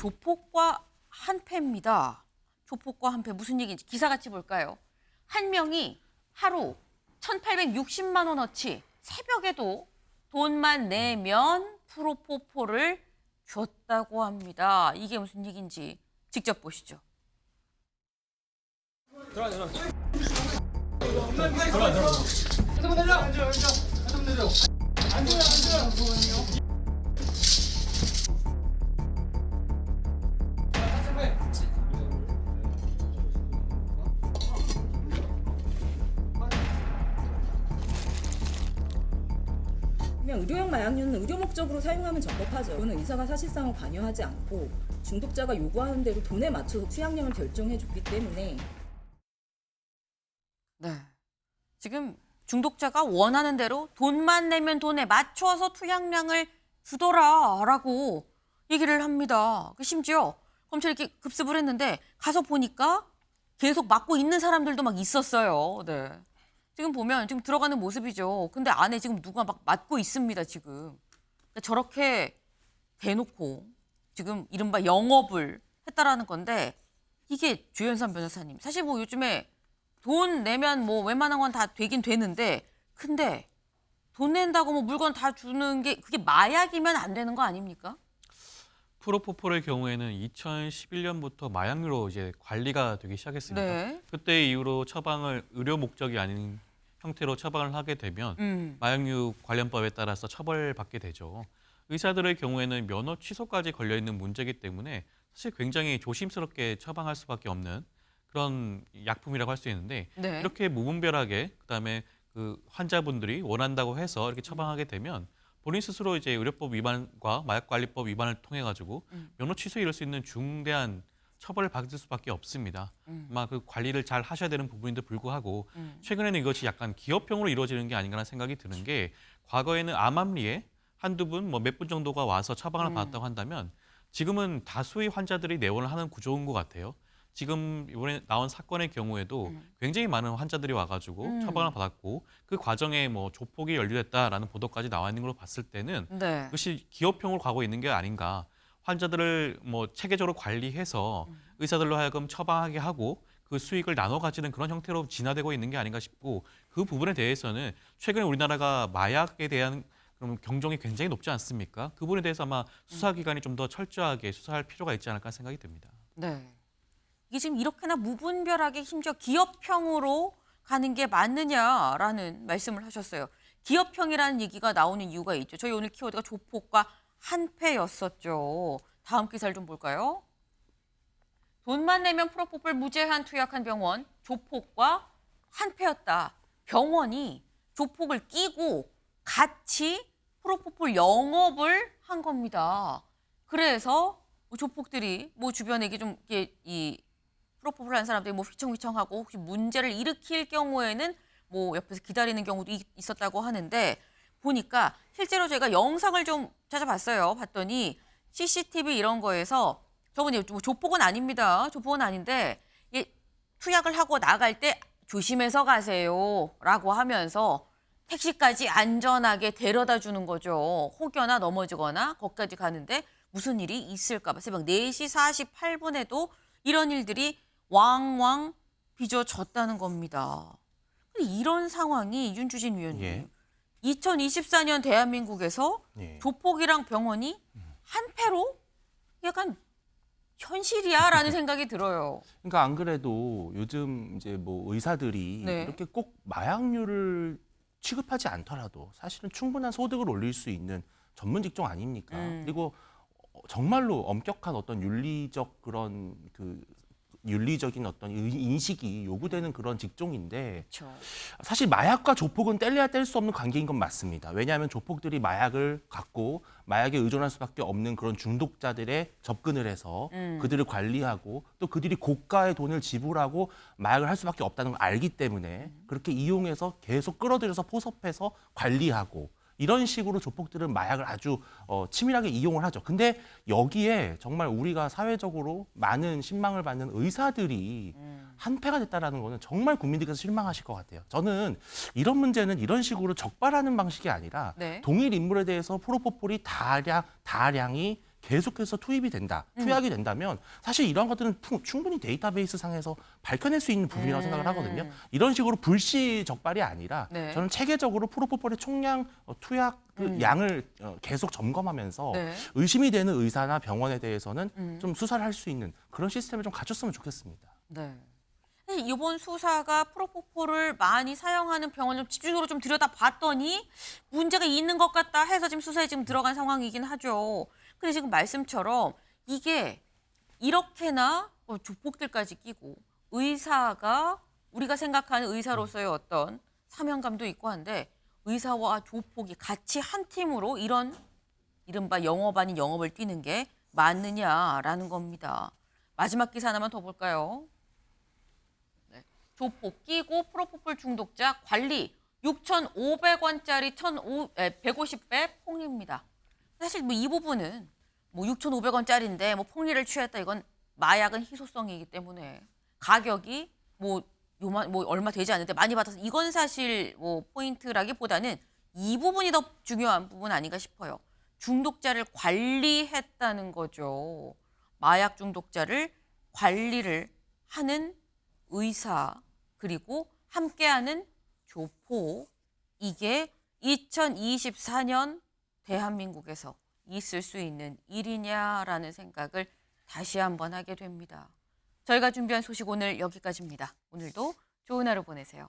조폭과 한패입니다. 조폭과 한패 무슨 얘기인지 기사같이 볼까요? 한 명이 하루 1,860만 원어치 새벽에도 돈만 내면 프로포폴을 줬다고 합니다. 이게 무슨 얘기인지 직접 보시죠. 의료용 마약류는 의료 목적으로 사용하면 적법하죠. 이거는 의사가 사실상은 관여하지 않고 중독자가 요구하는 대로 돈에 맞춰서 투약량을 결정해줬기 때문에. 네, 지금 중독자가 원하는 대로 돈만 내면 돈에 맞춰서 투약량을 주더라라고 얘기를 합니다. 심지어 검찰이 이렇게 급습을 했는데 가서 보니까 계속 맞고 있는 사람들도 막 있었어요. 네. 지금 보면 지금 들어가는 모습이죠. 근데 안에 지금 누가 막 맞고 있습니다, 지금. 그러니까 저렇게 대놓고 지금 이른바 영업을 했다라는 건데 이게 조현선 변호사님. 사실 뭐 요즘에 돈 내면 뭐 웬만한 건 다 되긴 되는데 근데 돈 낸다고 뭐 물건 다 주는 게 그게 마약이면 안 되는 거 아닙니까? 프로포폴의 경우에는 2011년부터 마약류로 이제 관리가 되기 시작했습니다. 네. 그때 이후로 처방을 의료 목적이 아닌 형태로 처방을 하게 되면 마약류 관련법에 따라서 처벌받게 되죠. 의사들의 경우에는 면허 취소까지 걸려 있는 문제이기 때문에 사실 굉장히 조심스럽게 처방할 수밖에 없는 그런 약품이라고 할 수 있는데 네. 이렇게 무분별하게 그다음에 그 환자분들이 원한다고 해서 이렇게 처방하게 되면 본인 스스로 이제 의료법 위반과 마약관리법 위반을 통해 가지고 면허 취소에 이를 수 있는 중대한 처벌을 받을 수밖에 없습니다. 아마 그 관리를 잘 하셔야 되는 부분인데 불구하고 최근에는 이것이 약간 기업형으로 이루어지는 게 아닌가라는 생각이 드는 게 과거에는 암암리에 한두 분, 뭐 몇 분 정도가 와서 처방을 받았다고 한다면 지금은 다수의 환자들이 내원을 하는 구조인 것 같아요. 지금 이번에 나온 사건의 경우에도 굉장히 많은 환자들이 와가지고 처방을 받았고 그 과정에 뭐 조폭이 연루됐다라는 보도까지 나와 있는 걸로 봤을 때는 네. 그것이 기업형으로 가고 있는 게 아닌가. 환자들을 뭐 체계적으로 관리해서 의사들로 하여금 처방하게 하고 그 수익을 나눠 가지는 그런 형태로 진화되고 있는 게 아닌가 싶고 그 부분에 대해서는 최근에 우리나라가 마약에 대한 그럼 경종이 굉장히 높지 않습니까? 그 부분에 대해서 아마 수사기관이 좀 더 철저하게 수사할 필요가 있지 않을까 생각이 듭니다. 네. 이게 지금 이렇게나 무분별하게 심지어 기업형으로 가는 게 맞느냐라는 말씀을 하셨어요. 기업형이라는 얘기가 나오는 이유가 있죠. 저희 오늘 키워드가 조폭과 한패였었죠. 다음 기사를 좀 볼까요? 돈만 내면 프로포폴 무제한 투약한 병원, 조폭과 한패였다. 병원이 조폭을 끼고 같이 프로포폴 영업을 한 겁니다. 그래서 조폭들이 뭐 주변에 이게 좀 이게 이 프로포폴 한 사람들이 뭐 휘청휘청하고 혹시 문제를 일으킬 경우에는 뭐 옆에서 기다리는 경우도 있었다고 하는데 보니까 실제로 제가 영상을 좀 찾아봤어요. 봤더니 CCTV 이런 거에서 저건 뭐 조폭은 아닙니다. 조폭은 아닌데 투약을 하고 나갈 때 조심해서 가세요라고 하면서 택시까지 안전하게 데려다 주는 거죠. 혹여나 넘어지거나 거기까지 가는데 무슨 일이 있을까 봐 새벽 4시 48분에도 이런 일들이 왕왕 빚어졌다는 겁니다. 근데 이런 상황이 윤주진 위원님, 예. 2024년 대한민국에서 예. 조폭이랑 병원이 한패로 약간 현실이야라는 생각이 들어요. 그러니까 안 그래도 요즘 이제 뭐 의사들이 네. 이렇게 꼭 마약류를 취급하지 않더라도 사실은 충분한 소득을 올릴 수 있는 전문 직종 아닙니까? 그리고 정말로 엄격한 어떤 윤리적 그런 그 윤리적인 어떤 인식이 요구되는 그런 직종인데 그렇죠. 사실 마약과 조폭은 뗄래야 뗄 수 없는 관계인 건 맞습니다. 왜냐하면 조폭들이 마약을 갖고 마약에 의존할 수밖에 없는 그런 중독자들의 접근을 해서 그들을 관리하고 또 그들이 고가의 돈을 지불하고 마약을 할 수밖에 없다는 걸 알기 때문에 그렇게 이용해서 계속 끌어들여서 포섭해서 관리하고 이런 식으로 조폭들은 마약을 아주 치밀하게 이용을 하죠. 근데 여기에 정말 우리가 사회적으로 많은 신망을 받는 의사들이 한패가 됐다라는 거는 정말 국민들께서 실망하실 것 같아요. 저는 이런 문제는 이런 식으로 적발하는 방식이 아니라 네. 동일 인물에 대해서 프로포폴이 다량이 계속해서 투입이 된다, 투약이 된다면 사실 이런 것들은 충분히 데이터베이스 상에서 밝혀낼 수 있는 부분이라고 생각을 하거든요. 이런 식으로 불시적발이 아니라 네. 저는 체계적으로 프로포폴의 총량 투약 그 양을 계속 점검하면서 네. 의심이 되는 의사나 병원에 대해서는 좀 수사를 할 수 있는 그런 시스템을 좀 갖췄으면 좋겠습니다. 네. 이번 수사가 프로포폴을 많이 사용하는 병원을 좀 집중적으로 좀 들여다봤더니 문제가 있는 것 같다 해서 지금 수사에 지금 들어간 상황이긴 하죠. 근데 지금 말씀처럼 이게 이렇게나 조폭들까지 끼고 의사가 우리가 생각하는 의사로서의 어떤 사명감도 있고 한데 의사와 조폭이 같이 한 팀으로 이런 이른바 영업 아닌 영업을 뛰는 게 맞느냐라는 겁니다. 마지막 기사 하나만 더 볼까요? 네. 조폭 끼고 프로포폴 중독자 관리 6,500원짜리 150배 폭리입니다. 사실 뭐 이 부분은 뭐 6,500원짜리인데 뭐 폭리를 취했다 이건 마약은 희소성이기 때문에 가격이 뭐 얼마 되지 않는데 많이 받아서 이건 사실 뭐 포인트라기보다는 이 부분이 더 중요한 부분 아닌가 싶어요. 중독자를 관리했다는 거죠. 마약 중독자를 관리를 하는 의사 그리고 함께하는 조폭 이게 2024년 대한민국에서 있을 수 있는 일이냐라는 생각을 다시 한번 하게 됩니다. 저희가 준비한 소식 오늘 여기까지입니다. 오늘도 좋은 하루 보내세요.